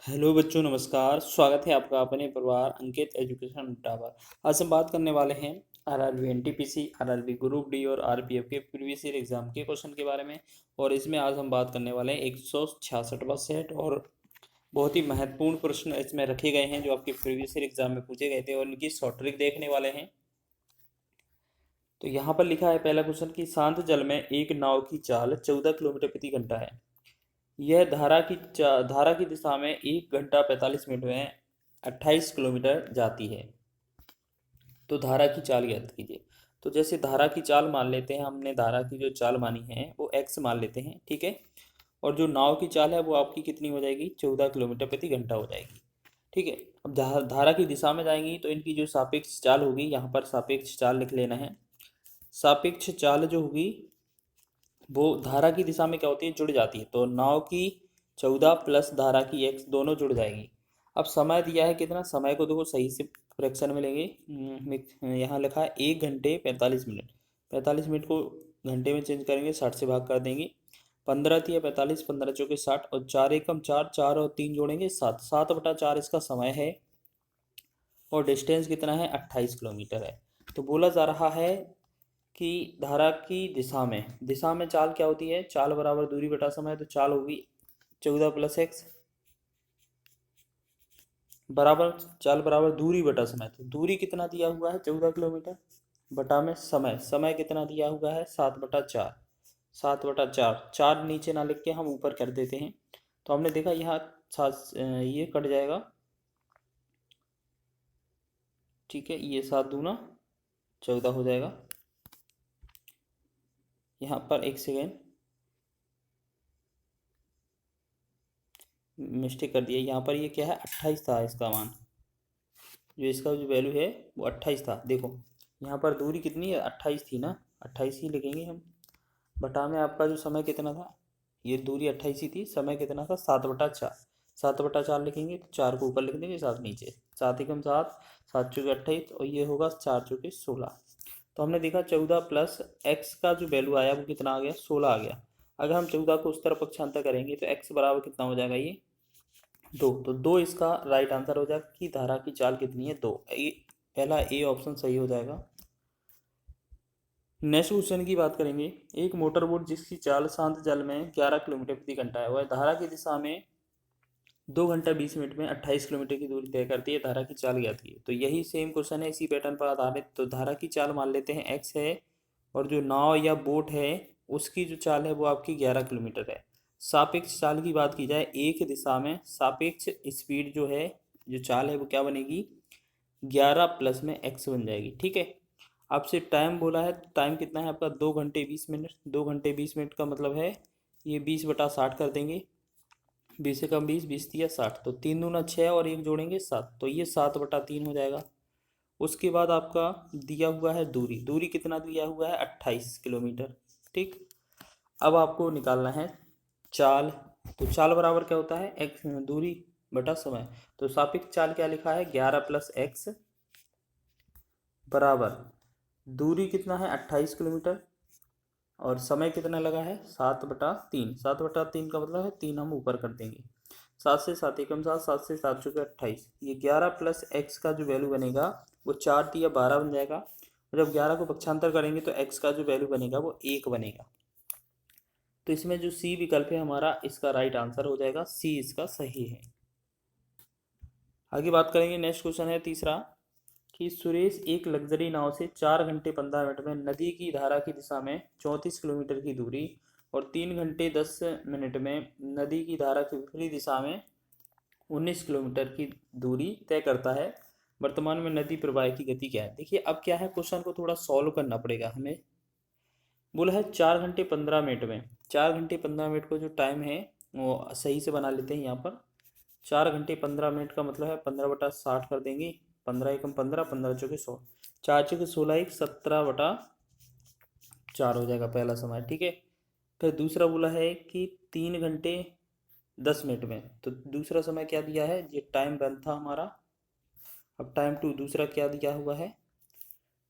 Hello बच्चों, नमस्कार। स्वागत है आपका अपने परिवार अंकित एजुकेशन अड्डा पर। आज हम बात करने वाले हैं RRB NTPC, RRB group D और आरपीएफ के प्रीवियस ईयर एग्जाम के क्वेश्चन के बारे में। और इसमें आज हम बात करने वाले हैं 166वां सेट और बहुत ही महत्वपूर्ण प्रश्न इसमें रखे गए हैं जो आपके प्रीवियस ईयर एग्जाम में पूछे गए थे और इनकी शॉर्ट ट्रिक देखने वाले हैं। तो यहाँ पर लिखा है पहला क्वेश्चन कि शांत जल में एक नाव की चाल 14 किलोमीटर प्रति घंटा है। यह धारा की दिशा में 1 घंटा 45 मिनट में 28 किलोमीटर जाती है। तो धारा की चाल ज्ञात कीजिए। तो जैसे धारा की चाल मान लेते हैं, हमने धारा की जो चाल मानी है वो x मान लेते हैं, ठीक है। और जो नाव की चाल है वो आपकी कितनी हो जाएगी, 14 किलोमीटर प्रति घंटा हो जाएगी, ठीक है। अब धारा की दिशा में जाएंगी तो इनकी जो सापेक्ष चाल होगी, यहाँ पर सापेक्ष चाल लिख लेना है। सापेक्ष चाल जो होगी वो धारा की दिशा में क्या होती है, जुड़ जाती है। तो नाव की 14 प्लस धारा की x दोनों जुड़ जाएगी। अब समय दिया है कितना, समय को देखो सही से फ्रैक्शन में लेंगे। यहाँ लिखा है 1 घंटे 45 मिनट। 45 मिनट को घंटे में चेंज करेंगे, 60 से भाग कर देंगे। 15 थी 45, 15 चौके 60 और 4 एकम 4, 4 और 3 जोड़ेंगे 7, 7/4 इसका समय है। और डिस्टेंस कितना है, 28 किलोमीटर है। तो बोला जा रहा है कि धारा की दिशा में चाल क्या होती है, चाल बराबर दूरी बटा समय। तो चाल होगी 14 प्लस एक्स बराबर चाल बराबर दूरी बटा समय। तो दूरी कितना दिया हुआ है, 14 किलोमीटर बटा में समय कितना दिया हुआ है, 7/4। 7/4, 4 नीचे ना लिख के हम ऊपर कर देते हैं। तो हमने देखा यहाँ ये कट जाएगा, ठीक है। ये 7 दूना 14 हो जाएगा। यहाँ पर एक सेकेंड मिस्टेक कर दिया, यहाँ पर ये क्या है, 28 था इसका मान। जो इसका जो वैल्यू है वो 28 था। देखो यहाँ पर दूरी कितनी है, 28 थी ना, 28 ही लिखेंगे हम। बटा में आपका जो समय कितना था, ये दूरी 28 ही थी, समय कितना था, 7/4। 7/4 लिखेंगे तो 4 को ऊपर लिख देंगे, 7 नीचे। 7 एकम 7, 7 चौके 28 और ये होगा 4 चौके 16। तो हमने देखा 14 प्लस एक्स का जो वैल्यू आया वो कितना आ गया, 16 आ गया। अगर हम 14 को उस तरफ पक्षांतर करेंगे तो एक्स बराबर कितना हो जाएगा, ये 2। तो 2 इसका राइट आंसर हो जाएगा कि धारा की चाल कितनी है, 2। पहला ए ऑप्शन सही हो जाएगा। नेक्स्ट क्वेश्चन की बात करेंगे। एक मोटर बोट जिसकी चाल शांत जल में 11 किलोमीटर प्रति घंटा है, वह धारा की दिशा में 2 घंटा 20 मिनट में 28 किलोमीटर की दूरी तय करती है। धारा की चाल ज्ञात कीजिए। तो यही सेम क्वेश्चन है, इसी पैटर्न पर आधारित। तो धारा की चाल मान लेते हैं एक्स है और जो नाव या बोट है उसकी जो चाल है वो आपकी 11 किलोमीटर है। सापेक्ष चाल की बात की जाए, एक दिशा में सापेक्ष स्पीड जो है, जो चाल है वो क्या बनेगी, 11 प्लस में एक्स बन जाएगी, ठीक है। आपसे टाइम बोला है, तो टाइम कितना है आपका, 2 घंटे 20 मिनट। 2 घंटे 20 मिनट का मतलब है ये 20/60 कर देंगे। 20 से कम 20, 20 दिया 60, तो 3 दूना 6 और एक जोड़ेंगे 7, तो ये 7/3 हो जाएगा। उसके बाद आपका दिया हुआ है दूरी, दूरी कितना दिया हुआ है, 28 किलोमीटर, ठीक। अब आपको निकालना है चाल। तो चाल बराबर क्या होता है, एक्स दूरी बटा समय। तो सापेक्ष चाल क्या लिखा है, 11 प्लस एक्स बराबर दूरी कितना है, 28 किलोमीटर और समय कितना लगा है, 7/3। 7/3 का मतलब है 3 हम ऊपर कर देंगे। 7 से 7 एकम 7, 7 से 7 चौके 28। ये 11 प्लस एक्स का जो वैल्यू बनेगा वो 4 दिया 12 बन जाएगा। और जब 11 को पक्षांतर करेंगे तो एक्स का जो वैल्यू बनेगा वो 1 बनेगा। तो इसमें जो सी विकल्प है हमारा, इसका राइट आंसर हो जाएगा, सी इसका सही है। आगे बात करेंगे। नेक्स्ट क्वेश्चन है तीसरा कि सुरेश एक लग्जरी नाव से 4 घंटे 15 मिनट में नदी की धारा की दिशा में 34 किलोमीटर की दूरी और 3 घंटे 10 मिनट में नदी की धारा की विपरीत दिशा में 19 किलोमीटर की दूरी तय करता है। वर्तमान में नदी प्रवाह की गति क्या है। देखिए अब क्या है, क्वेश्चन को थोड़ा सॉल्व करना पड़ेगा हमें। बोला है 4 घंटे 15 मिनट में, 4 घंटे 15 मिनट को जो टाइम है वो सही से बना लेते हैं। यहाँ पर 4 घंटे 15 मिनट का मतलब है 15/60 कर देंगे। 15 एकम 15, 15 चौके 100, 4 चौके 16, 1 17/4 हो जाएगा पहला समय, ठीक है। फिर दूसरा बोला है कि 3 घंटे 10 मिनट में। तो दूसरा समय क्या दिया है, ये टाइम वन था हमारा। अब टाइम टू दूसरा क्या दिया हुआ है,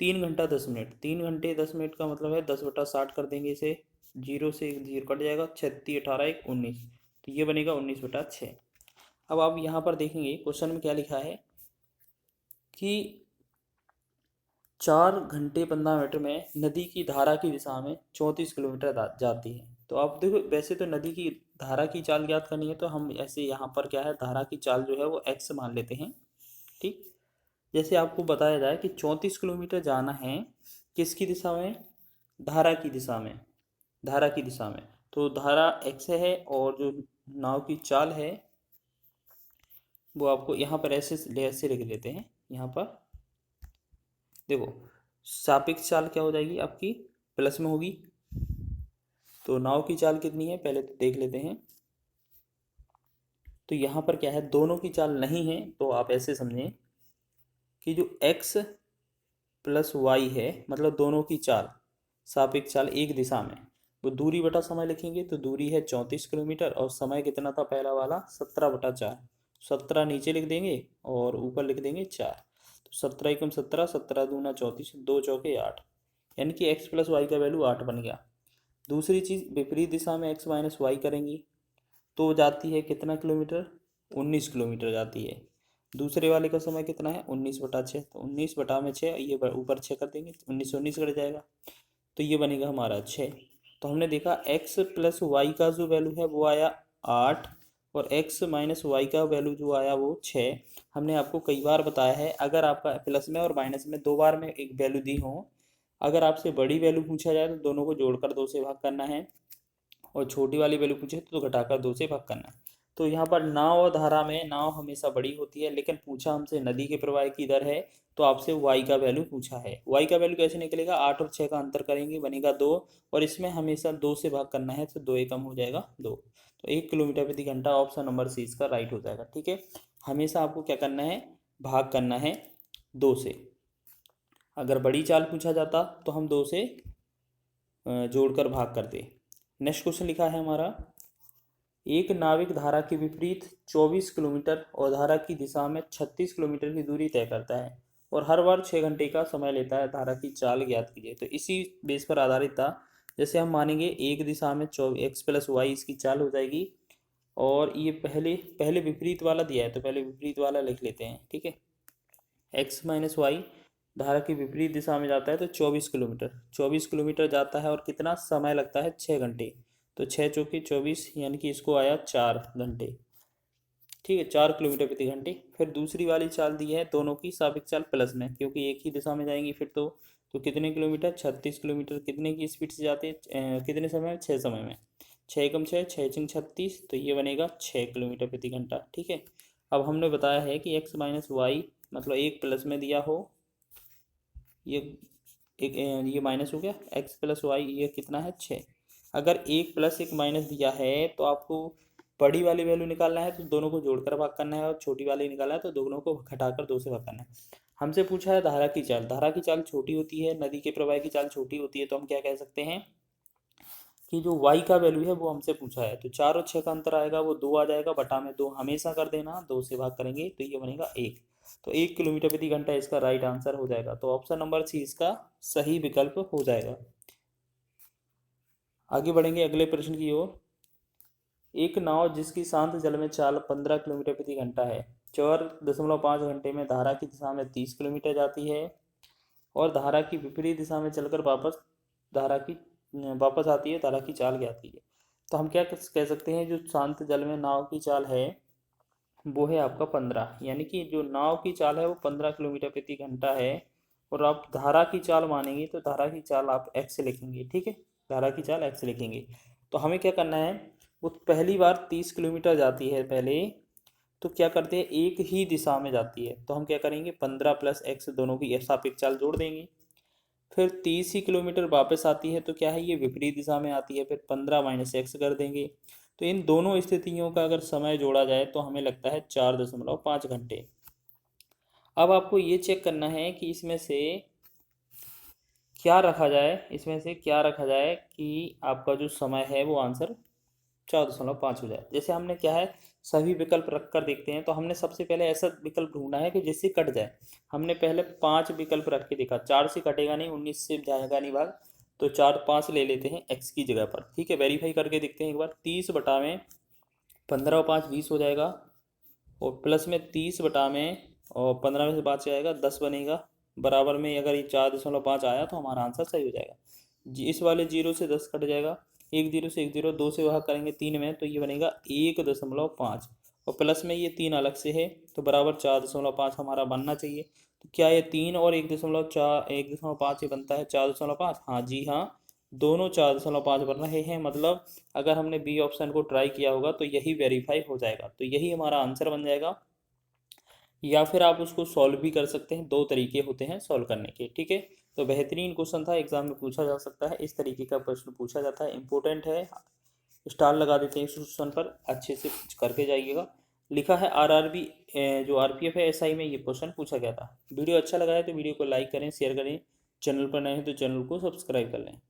3 घंटा 10 मिनट। 3 घंटे 10 मिनट का मतलब है 10/60 कर देंगे इसे। 0 से 0 कट जाएगा, 36 18 1 19, तो ये बनेगा 19/6। अब आप यहाँ पर देखेंगे क्वेश्चन में क्या लिखा है कि 4 घंटे 15 मिनट में नदी की धारा की दिशा में 34 किलोमीटर जाती है। तो आप देखो, वैसे तो नदी की धारा की चाल ज्ञात करनी है, तो हम ऐसे यहाँ पर क्या है, धारा की चाल जो है वो x मान लेते हैं। ठीक, जैसे आपको बताया जाए कि 34 किलोमीटर जाना है किसकी दिशा में, धारा की दिशा में, धारा की दिशा में। तो धारा x है और जो नाव की चाल है वो आपको यहाँ पर ऐसे ऐसे लिख लेते हैं। यहाँ पर देखो, सापेक्ष चाल क्या हो जाएगी आपकी, प्लस में होगी। तो नाव की चाल कितनी है पहले तो देख लेते हैं। तो यहाँ पर क्या है, दोनों की चाल नहीं है, तो आप ऐसे समझें कि जो x प्लस वाई है, मतलब दोनों की चाल, सापेक्ष चाल एक दिशा में, वो दूरी बटा समय लिखेंगे। तो दूरी है 34 किलोमीटर और समय कितना था पहला वाला, 17/4। 17 नीचे लिख देंगे और ऊपर लिख देंगे 4। तो 17 एकम 17, 17 दूना 34, 2 चौके 8, यानी कि x प्लस वाई का वैल्यू 8 बन गया। दूसरी चीज़, विपरीत दिशा में x माइनस वाई करेंगी तो जाती है कितना किलोमीटर, 19 किलोमीटर जाती है। दूसरे वाले का समय कितना है, 19/6। तो 19/6, ये ऊपर 6 कर देंगे, 19 कट जाएगा, तो ये बनेगा हमारा 6। तो हमने देखा x प्लस वाई का जो वैल्यू है वो आया 8 और x माइनस वाई का वैल्यू जो आया वो 6। हमने आपको कई बार बताया है, अगर आपका प्लस में और माइनस में दो बार में एक वैल्यू दी हो, अगर आपसे बड़ी वैल्यू पूछा जाए तो दोनों को जोड़कर 2 से भाग करना है, और छोटी वाली वैल्यू पूछे तो घटाकर 2 से भाग करना है। तो यहाँ पर नाव और धारा में नाव हमेशा बड़ी होती है, लेकिन पूछा हमसे नदी के प्रवाह की दर है, तो आपसे वाई का वैल्यू पूछा है। वाई का वैल्यू कैसे निकलेगा, 8 और 6 का अंतर करेंगे बनेगा 2, और इसमें हमेशा 2 से भाग करना है, तो 2 एकम हो जाएगा 2। तो 1 किलोमीटर प्रति घंटा ऑप्शन नंबर सी इसका राइट हो जाएगा। ठीक है, हमेशा आपको क्या करना है, भाग करना है 2 से। अगर बड़ी चाल पूछा जाता तो हम 2 से जोड़कर भाग करते। नेक्स्ट क्वेश्चन लिखा है हमारा, एक नाविक धारा के विपरीत 24 किलोमीटर और धारा की दिशा में 36 किलोमीटर की दूरी तय करता है और हर बार 6 घंटे का समय लेता है, धारा की चाल ज्ञात कीजिए। तो इसी बेस पर आधारित था। जैसे हम मानेंगे एक दिशा में x प्लस वाई इसकी चाल हो जाएगी, और ये पहले पहले विपरीत वाला दिया है तो पहले विपरीत वाला लिख लेते हैं। ठीक है, x माइनस वाई धारा की विपरीत दिशा में जाता है तो 24 किलोमीटर जाता है, और कितना समय लगता है, 6 घंटे। तो 6 चौके 24, यानी कि इसको आया 4 घंटे। ठीक है, 4 किलोमीटर प्रति घंटे। फिर दूसरी वाली चाल दी है, दोनों की सापेक्ष चाल प्लस में, क्योंकि एक ही दिशा में जाएंगी फिर तो कितने किलोमीटर, 36 किलोमीटर कितने की स्पीड से जाते हैं, कितने समय में, 6 समय में। 6 एकम 6, 6 चिंग 36, तो ये बनेगा 6 किलोमीटर प्रति घंटा। ठीक है, अब हमने बताया है कि x माइनस वाई मतलब एक प्लस में दिया हो, ये एक ये माइनस हो गया, x प्लस वाई ये कितना है, 6। अगर एक प्लस एक माइनस दिया है तो आपको बड़ी वाली वैल्यू निकालना है, तो दोनों को जोड़कर भाग करना है, और छोटी वाली निकालना है तो दोनों को घटाकर 2 से भाग करना है। हमसे पूछा है धारा की चाल, धारा की चाल छोटी होती है, नदी के प्रवाह की चाल छोटी होती है, तो हम क्या कह सकते हैं कि जो y का वैल्यू है वो हमसे पूछा है, तो 4 और 6 का अंतर आएगा, वो 2 आ जाएगा, बटा में 2 हमेशा कर देना, 2 से भाग करेंगे तो ये बनेगा 1। तो 1 किलोमीटर प्रति घंटा इसका राइट आंसर हो जाएगा। तो ऑप्शन नंबर सी इसका सही विकल्प हो जाएगा। आगे बढ़ेंगे अगले प्रश्न की ओर। एक नाव जिसकी शांत जल में चाल 15 किलोमीटर प्रति घंटा है, 4.5 घंटे में धारा की दिशा में 30 किलोमीटर जाती है, और धारा की विपरीत दिशा में चलकर धारा की वापस आती है, धारा की चाल ज्ञात कीजिए। तो हम क्या कह सकते हैं, जो शांत जल में नाव की चाल है वो है आपका 15, यानी कि जो नाव की चाल है वो 15 किलोमीटर प्रति घंटा है, और आप धारा की चाल मानेंगे तो धारा की चाल आप x लिखेंगे। ठीक है, धारा की चाल x लिखेंगे। तो हमें क्या करना है, वो पहली बार 30 किलोमीटर जाती है पहले, तो क्या करते हैं, एक ही दिशा में जाती है, तो हम क्या करेंगे, 15 प्लस x दोनों की सापेक्ष चाल जोड़ देंगे। फिर 30 ही किलोमीटर वापस आती है, तो क्या है, ये विपरीत दिशा में आती है, फिर 15 माइनस एक्स कर देंगे। तो इन दोनों स्थितियों का अगर समय जोड़ा जाए तो हमें लगता है 4.5 घंटे। अब आपको ये चेक करना है कि इसमें से क्या रखा जाए, इसमें से क्या रखा जाए कि आपका जो समय है वो आंसर 4.5 हो जाए। जैसे हमने क्या है, सभी विकल्प रख कर देखते हैं, तो हमने सबसे पहले ऐसा विकल्प ढूंढना है कि जिससे कट जाए। हमने पहले 5 विकल्प रख के देखा, 4 से कटेगा नहीं, 19 से जाएगा नहीं भाग, तो 4 5 ले लेते हैं x की जगह पर। ठीक है, वेरीफाई करके देखते हैं एक बार। 30 बटा में 15 और 5 20 हो जाएगा, और प्लस में 30 बटा में और 15 में से 5 जाएगा 10 बनेगा, बराबर में अगर ये 4.5 आया तो हमारा आंसर सही हो जाएगा। जी इस वाले 0 से 10 कट जाएगा, 1 0 से 1 0, 2 से भाग करेंगे 3 में तो ये बनेगा 1.5 और प्लस में ये 3 अलग से है तो बराबर 4.5 हमारा बनना चाहिए। तो क्या ये 3 और 1.5 ये बनता है 4.5? हाँ जी हाँ, दोनों 4.5 बन रहे हैं, मतलब अगर हमने बी ऑप्शन को ट्राई किया होगा तो यही वेरीफाई हो जाएगा, तो यही हमारा आंसर बन जाएगा। या फिर आप उसको सॉल्व भी कर सकते हैं, 2 तरीके होते हैं सॉल्व करने के, ठीक है। तो बेहतरीन क्वेश्चन था, एग्जाम में पूछा जा सकता है, इस तरीके का प्रश्न पूछा जाता है, इंपॉर्टेंट है। स्टार लगा देते हैं इस क्वेश्चन पर, अच्छे से करके जाइएगा। लिखा है आरआरबी जो आरपीएफ है एसआई में ये क्वेश्चन पूछा गया था। वीडियो अच्छा लगा है तो वीडियो को लाइक करें, शेयर करें, चैनल पर नए हैं तो चैनल को सब्सक्राइब कर लें।